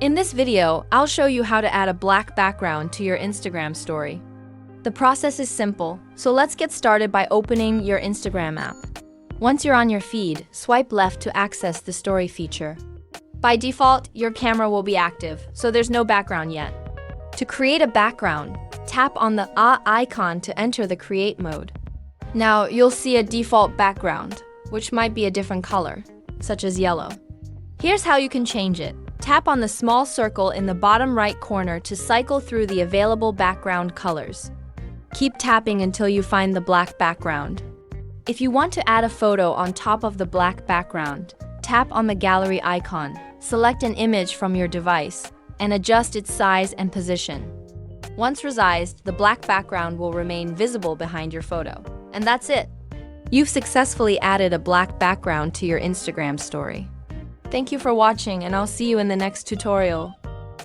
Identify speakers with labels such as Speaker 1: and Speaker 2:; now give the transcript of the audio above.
Speaker 1: In this video, I'll show you how to add a black background to your Instagram story. The process is simple, so let's get started by opening your Instagram app. Once you're on your feed, swipe left to access the story feature. By default, your camera will be active, so there's no background yet. To create a background, tap on the icon to enter the create mode. Now, you'll see a default background, which might be a different color, such as yellow. Here's how you can change it. Tap on the small circle in the bottom right corner to cycle through the available background colors. Keep tapping until you find the black background. If you want to add a photo on top of the black background, tap on the gallery icon, select an image from your device, and adjust its size and position. Once resized, the black background will remain visible behind your photo. And that's it! You've successfully added a black background to your Instagram story. Thank you for watching, and I'll see you in the next tutorial.